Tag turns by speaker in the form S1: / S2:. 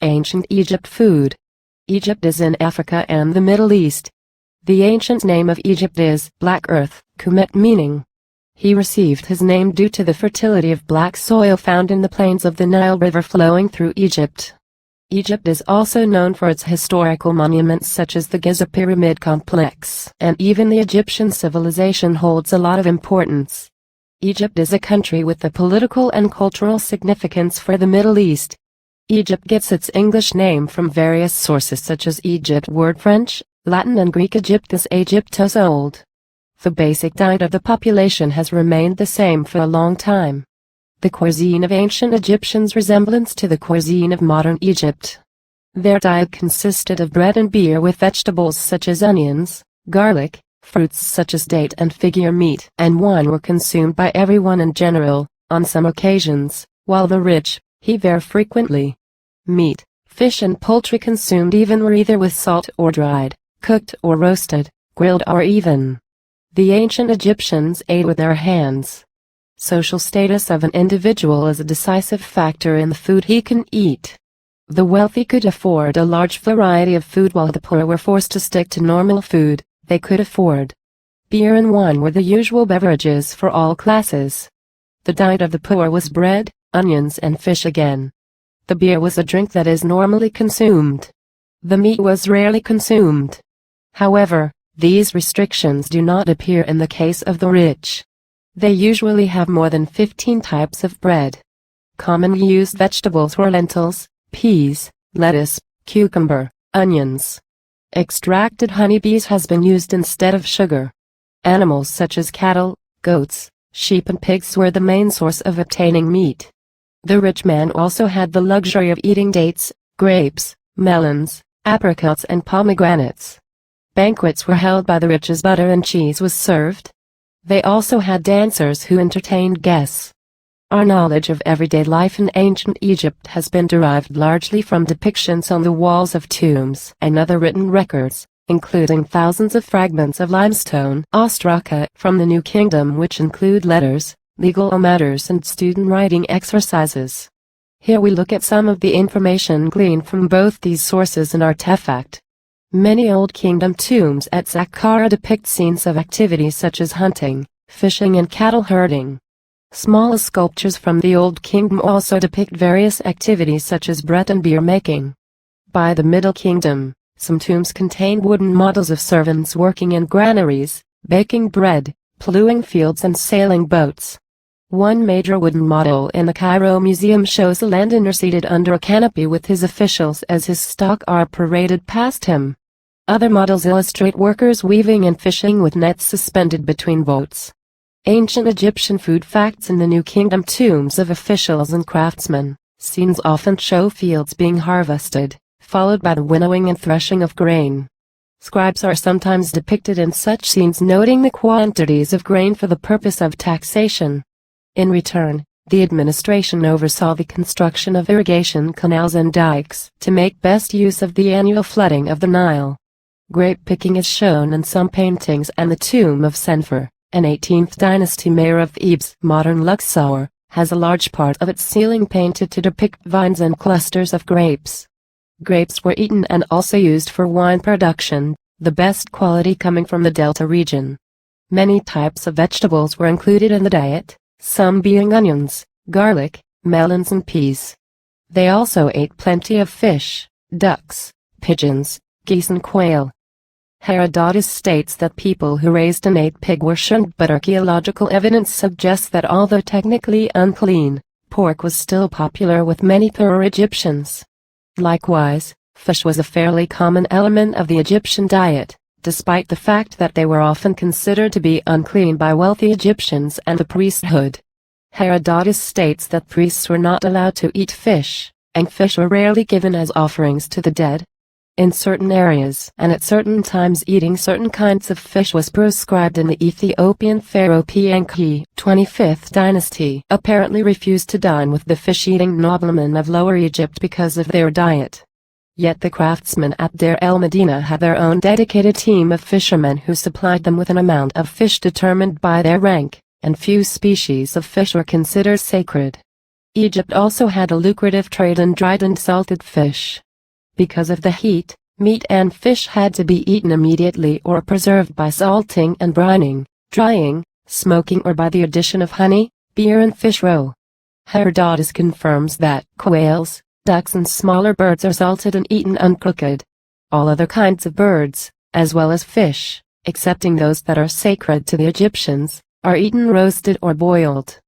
S1: Ancient Egypt food. Egypt is in Africa and the Middle East. The ancient name of Egypt is Black Earth, Kemet, meaning he received his name due to the fertility of black soil found in the plains of the Nile River flowing through Egypt. Egypt is also known for its historical monuments such as the Giza Pyramid Complex, and even the Egyptian civilization holds a lot of importance. Egypt is a country with a political and cultural significance for the Middle East. Egypt gets its English name from various sources such as Egypt word French, Latin and Greek Egyptus Aegyptos old. The basic diet of the population has remained the same for a long time. The cuisine of ancient Egyptians resemblance to the cuisine of modern Egypt. Their diet consisted of bread and beer with vegetables such as onions, garlic, fruits such as date and figure meat and wine were consumed by everyone in general, on some occasions, while the rich, very frequently. Meat, fish and poultry consumed even were either with salt or dried, cooked or roasted, grilled or even. The ancient Egyptians ate with their hands. Social status of an individual is a decisive factor in the food he can eat. The wealthy could afford a large variety of food while the poor were forced to stick to normal food they could afford. Beer and wine were the usual beverages for all classes. The diet of the poor was bread, onions and fish again. The beer was a drink that is normally consumed. The meat was rarely consumed. However, these restrictions do not appear in the case of the rich. They usually have more than 15 types of bread. Commonly used vegetables were lentils, peas, lettuce, cucumber, onions. Extracted honeybees has been used instead of sugar. Animals such as cattle, goats, sheep and pigs were the main source of obtaining meat. The rich man also had the luxury of eating dates, grapes, melons, apricots and pomegranates. Banquets were held by the rich as butter and cheese was served. They also had dancers who entertained guests. Our knowledge of everyday life in ancient Egypt has been derived largely from depictions on the walls of tombs and other written records, including thousands of fragments of limestone ostraka from the New Kingdom which include letters, legal matters and student writing exercises. Here we look at some of the information gleaned from both these sources and artifact. Many Old Kingdom tombs at Saqqara depict scenes of activities such as hunting, fishing and cattle herding. Small sculptures from the Old Kingdom also depict various activities such as bread and beer making. By the Middle Kingdom, some tombs contain wooden models of servants working in granaries, baking bread, plowing fields and sailing boats. One major wooden model in the Cairo Museum shows a landowner seated under a canopy with his officials as his stock are paraded past him. Other models illustrate workers weaving and fishing with nets suspended between boats. Ancient Egyptian food facts in the New Kingdom tombs of officials and craftsmen. Scenes often show fields being harvested, followed by the winnowing and threshing of grain. Scribes are sometimes depicted in such scenes noting the quantities of grain for the purpose of taxation. In return, the administration oversaw the construction of irrigation canals and dikes to make best use of the annual flooding of the Nile. Grape picking is shown in some paintings, and the tomb of Senfer, an 18th dynasty mayor of Thebes, modern Luxor, has a large part of its ceiling painted to depict vines and clusters of grapes. Grapes were eaten and also used for wine production, the best quality coming from the Delta region. Many types of vegetables were included in the diet, some being onions, garlic, melons and peas. They also ate plenty of fish, ducks, pigeons, geese and quail. Herodotus states that people who raised and ate pig were shunned, but archaeological evidence suggests that although technically unclean, pork was still popular with many thorough Egyptians. Likewise, fish was a fairly common element of the Egyptian diet, despite the fact that they were often considered to be unclean by wealthy Egyptians and the priesthood. Herodotus states that priests were not allowed to eat fish, and fish were rarely given as offerings to the dead. In certain areas and at certain times eating certain kinds of fish was proscribed, in the Ethiopian pharaoh Pianki, 25th dynasty, apparently refused to dine with the fish-eating noblemen of Lower Egypt because of their diet. Yet the craftsmen at Deir el-Medina had their own dedicated team of fishermen who supplied them with an amount of fish determined by their rank, and few species of fish were considered sacred. Egypt also had a lucrative trade in dried and salted fish. Because of the heat, meat and fish had to be eaten immediately or preserved by salting and brining, drying, smoking, or by the addition of honey, beer, and fish roe. Herodotus confirms that quails, ducks, and smaller birds are salted and eaten uncooked. All other kinds of birds, as well as fish, excepting those that are sacred to the Egyptians, are eaten roasted or boiled.